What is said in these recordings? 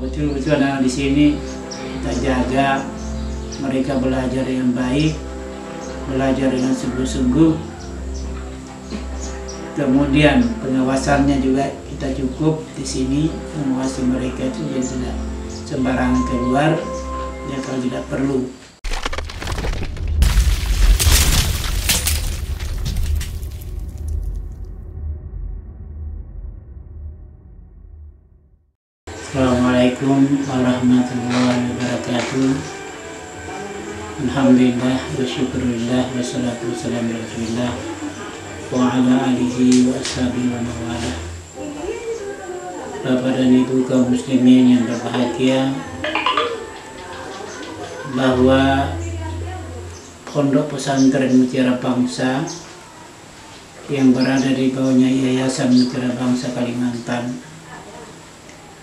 betul-betul anak di sini kita jaga mereka belajar dengan baik, belajar dengan sungguh-sungguh. Kemudian pengawasannya juga kita cukup di sini, mengawasi mereka itu yang tidak sembarangan keluar ya kalau tidak perlu. Assalamualaikum warahmatullahi wabarakatuh. Alhamdulillah wa syukurillah wa salatu wassalamu ala rasulillah wa ala alihi wa ashabihi wa mawala. Bapak dan Ibu kaum muslimin yang berbahagia, bahwa Pondok Pesantren Mutiara Bangsa yang berada di bawahnya Yayasan Mutiara Bangsa Kalimantan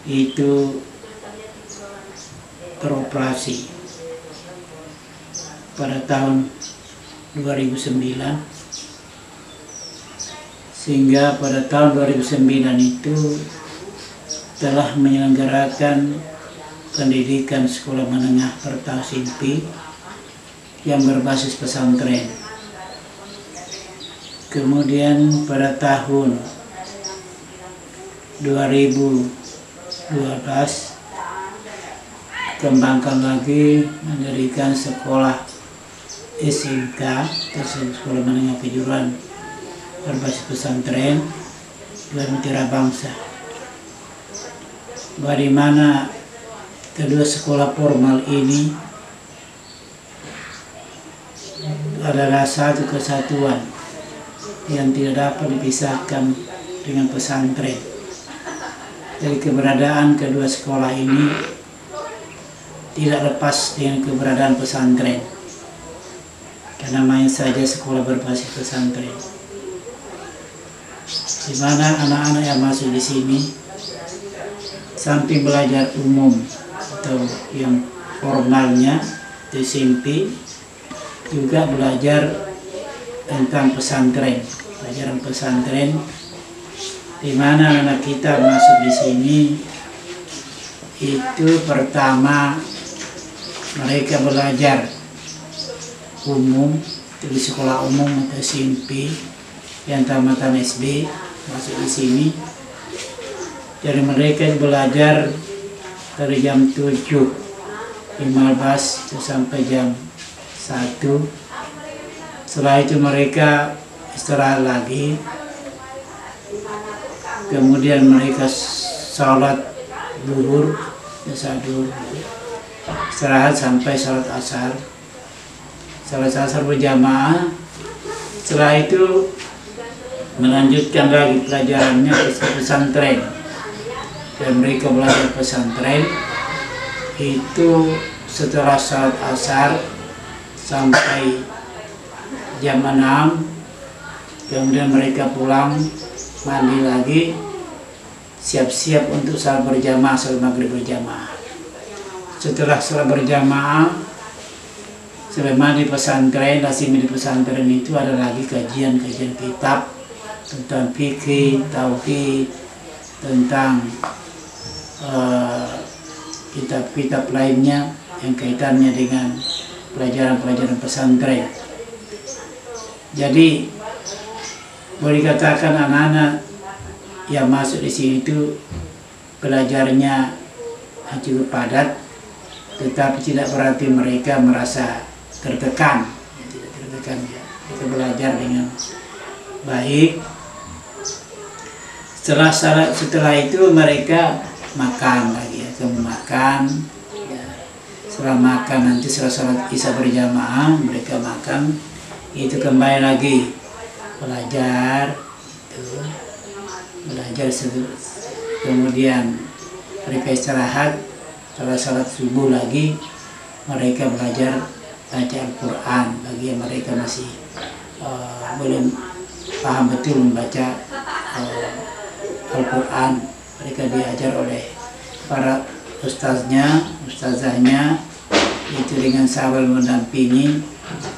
itu beroperasi pada tahun 2009, sehingga pada tahun 2009 itu telah menyelenggarakan pendidikan sekolah menengah Pertausimpi yang berbasis pesantren. Kemudian pada tahun 2012 kembangkan lagi mendirikan sekolah SMK atau sekolah menengah kejuruan berbasis pesantren di Mutiara Bangsa, di mana kedua sekolah formal ini adalah satu kesatuan yang tidak dapat dipisahkan dengan pesantren. Dari keberadaan kedua sekolah ini tidak lepas dengan keberadaan pesantren, karena namanya saja sekolah berbasis pesantren, di mana anak-anak yang masuk di sini samping belajar umum atau yang formalnya di SMP, juga belajar tentang pesantren, pelajaran pesantren, di mana anak kita masuk di sini itu pertama mereka belajar umum di sekolah umum atau SMP yang tamatan SD masuk di sini. Jadi mereka belajar dari jam 7.15 sampai jam 1. Setelah itu mereka istirahat lagi. Kemudian mereka sholat zuhur, istirahat sampai sholat asar. Sholat asar berjamaah. Setelah itu melanjutkan lagi pelajarannya ke pesantren. Dan mereka belajar pesantren itu setelah sholat asar sampai jam 6. Kemudian mereka pulang, mandi lagi, siap-siap untuk salat berjamaah, salat maghrib berjamaah. Setelah salat berjamaah, selama di pesantren, lazim di pesantren itu ada lagi kajian-kajian kitab tentang fikih, tauhid, tentang kitab-kitab lainnya yang kaitannya dengan pelajaran-pelajaran pesantren. Jadi boleh dikatakan anak-anak yang masuk di sini itu belajarnya cukup padat, tetapi tidak berarti mereka merasa tertekan. Tidak tertekan ya. Mereka belajar dengan baik. Setelah itu mereka makan lagi ya, makan. Ya. Setelah makan nanti setelah salat isya berjamaah mereka makan, itu kembali lagi belajar, kemudian mereka istirahat. Setelah salat subuh lagi mereka belajar baca Al-Quran bagi yang mereka masih belum paham betul membaca Al-Quran. Mereka diajar oleh para ustazahnya itu dengan sabar mendampingi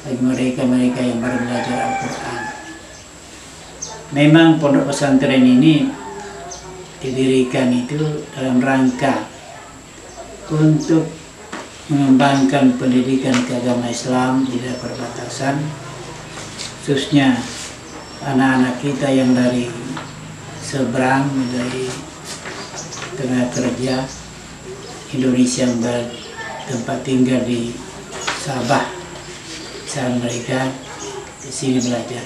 bagi mereka yang baru belajar Al-Quran. Memang pondok pesantren ini didirikan itu dalam rangka untuk mengembangkan pendidikan keagamaan Islam di daerah perbatasan, khususnya anak-anak kita yang dari seberang, dari tenaga kerja Indonesia yang bertempat tinggal di Sabah, saat mereka di sini belajar.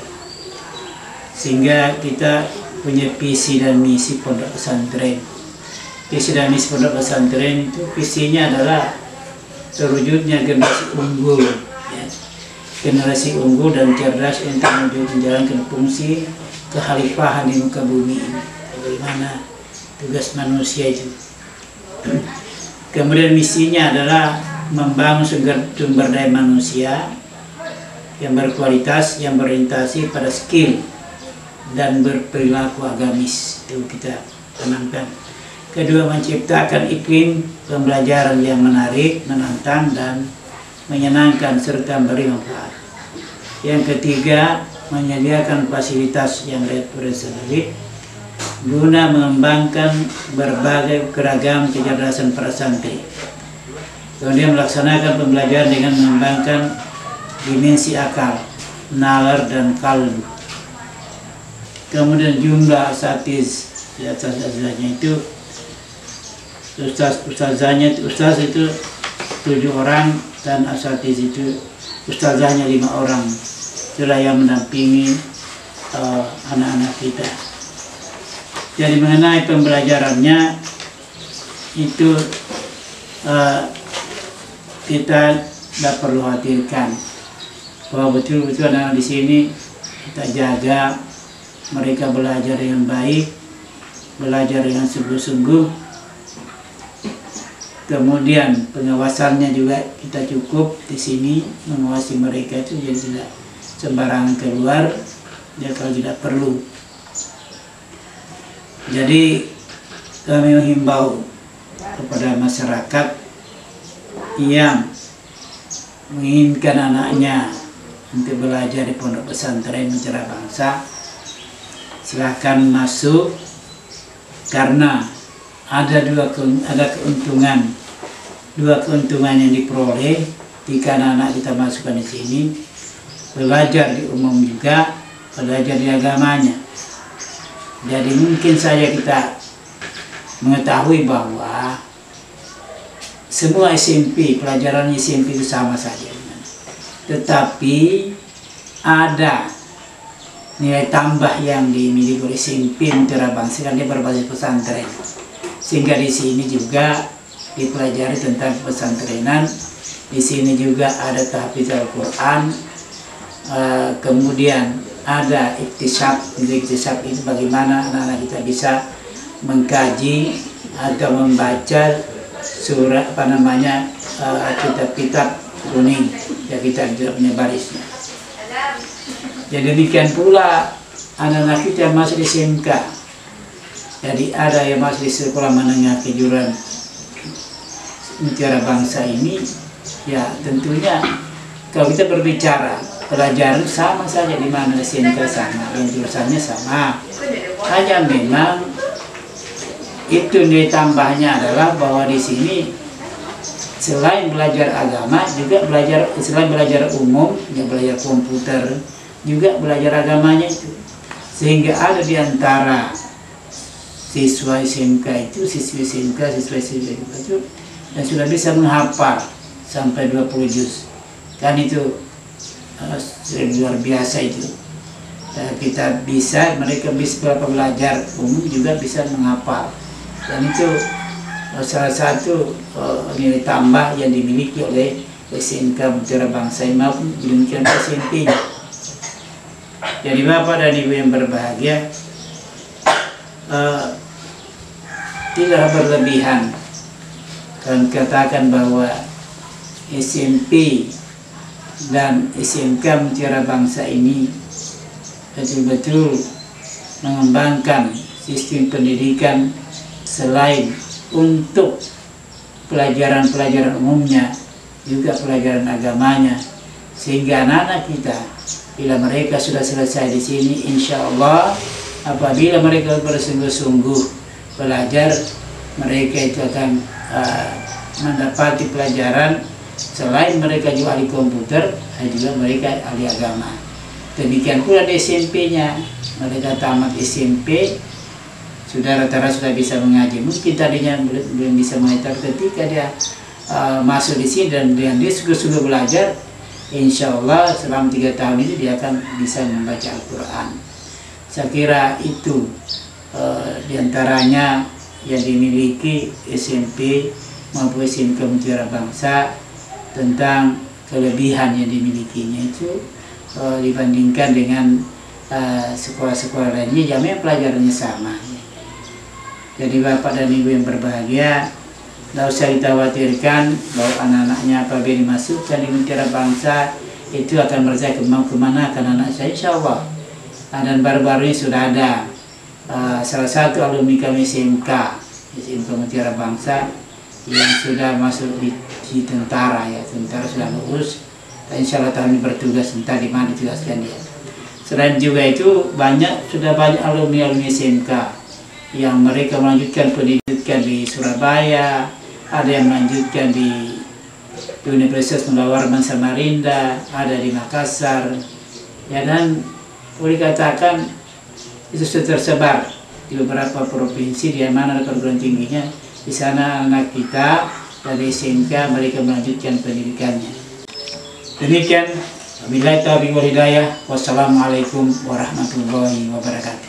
Sehingga kita punya visi dan misi pondok pesantren. Visi dan misi pondok pesantren itu visinya adalah terwujudnya generasi unggul, ya. Generasi unggul dan cerdas untuk menjalankan fungsi kekhalifahan di muka bumi ini. Bagaimana tugas manusia itu. Kemudian misinya adalah membangun sumber daya manusia yang berkualitas, yang berorientasi pada skill dan berperilaku agamis. Itu kita tanamkan. Kedua, menciptakan iklim pembelajaran yang menarik, menantang, dan menyenangkan serta memberi manfaat. Yang ketiga, menyediakan fasilitas yang representatif guna mengembangkan berbagai keragam kecerdasan para santri. Kemudian melaksanakan pembelajaran dengan mengembangkan dimensi akal, nalar, dan kalbu. Kemudian jumlah asatiz di atas asasnya itu ustazahnya itu 7 orang dan asatiz itu ustazahnya 5 orang. Itulah yang mendampingi anak-anak kita. Jadi mengenai pembelajarannya itu kita tidak perlu khawatirkan bahwa betul-betul anak di sini kita jaga mereka belajar dengan baik, belajar dengan sungguh-sungguh. Kemudian pengawasannya juga kita cukup di sini mengawasi mereka itu, jadi tidak sembarangan keluar ya kalau tidak perlu. Jadi kami menghimbau kepada masyarakat yang menginginkan anaknya untuk belajar di pondok pesantren Mutiara Bangsa, silakan masuk, karena ada dua keuntungan yang diperoleh jika anak-anak kita masukkan di sini. Belajar di umum juga, belajar di agamanya. Jadi mungkin saja kita mengetahui bahwa semua SMP, pelajaran SMP itu sama saja. Tetapi ada nilai tambah yang dimiliki oleh SMP Mutiara Bangsa, kan dia berbasis pesantren. Sehingga di sini juga dipelajari tentang pesantrenan. Di sini juga ada tahfidz Al-Quran. Kemudian ada iktisab. Iktisab itu bagaimana anak-anak kita bisa mengkaji atau membaca surat kitab-kitab kuning ya, kita tidak punya barisnya. Jadi demikian pula anak-anak kita masih di SMK. Jadi ada yang masih di sekolah menengah kejuruan Mutiara Bangsa ini, ya tentunya kalau kita berbicara pelajaran sama saja, di mana SMK sama, yang jurusannya sama. Hanya memang itu nilai tambahnya adalah bahwa di sini selain belajar agama juga selain belajar umum, ya belajar komputer, juga belajar agamanya itu. Sehingga ada di antara siswa SMK itu, siswa SMK itu yang sudah bisa menghafal sampai 20 juz. Kan itu luar biasa itu. Mereka bisa belajar umum juga bisa menghafal. Dan itu salah satu nilai tambah yang dimiliki oleh SMK Mutiara Bangsa maupun demikian SMP. Jadi Bapak dan Ibu yang berbahagia, tidak berlebihan dan katakan bahwa SMP dan SMK Mutiara Bangsa ini betul-betul mengembangkan sistem pendidikan selain untuk pelajaran-pelajaran umumnya, juga pelajaran agamanya, sehingga anak-anak kita bila mereka sudah selesai di sini, insya Allah apabila mereka bersungguh-sungguh belajar, mereka itu akan mendapati pelajaran selain mereka juga ahli komputer, juga mereka ahli agama. Demikian pula di SMP-nya, mereka tamat SMP sudah rata-rata sudah bisa mengaji. Mungkin tadinya belum bisa mengaji, tapi ketika dia masuk di sini dan dia sungguh-sungguh belajar, insya Allah selama 3 tahun ini dia akan bisa membaca Al-Quran. Saya kira itu diantaranya yang dimiliki SMP maupun SMK Mutiara Bangsa tentang kelebihan yang dimilikinya itu dibandingkan dengan sekolah-sekolah lainnya yang memang pelajarannya sama. Jadi Bapak dan Ibu yang berbahagia, tidak usah dikhawatirkan bahwa anak-anaknya apabila dimasukkan di Mutiara Bangsa itu akan merasa kemana akan anak saya, insya Allah. Dan baru-baru ini sudah ada salah satu alumni kami SMK Mutiara Bangsa yang sudah masuk di tentara, ya, tentara sudah lulus, dan insya Allah tahun ini bertugas entah di mana ditugaskan dia. Selain juga itu sudah banyak alumni SMK yang mereka melanjutkan pendidikan di Surabaya, ada yang melanjutkan di Universitas Mula Warman Samarinda, ada di Makassar, ya, dan boleh katakan itu sudah tersebar di beberapa provinsi di mana ada perguruan tingginya. Di sana anak kita dari SMK mereka melanjutkan pendidikannya. Demikian, wabillahi taufiq wal hidayah. Wassalamualaikum warahmatullahi wabarakatuh.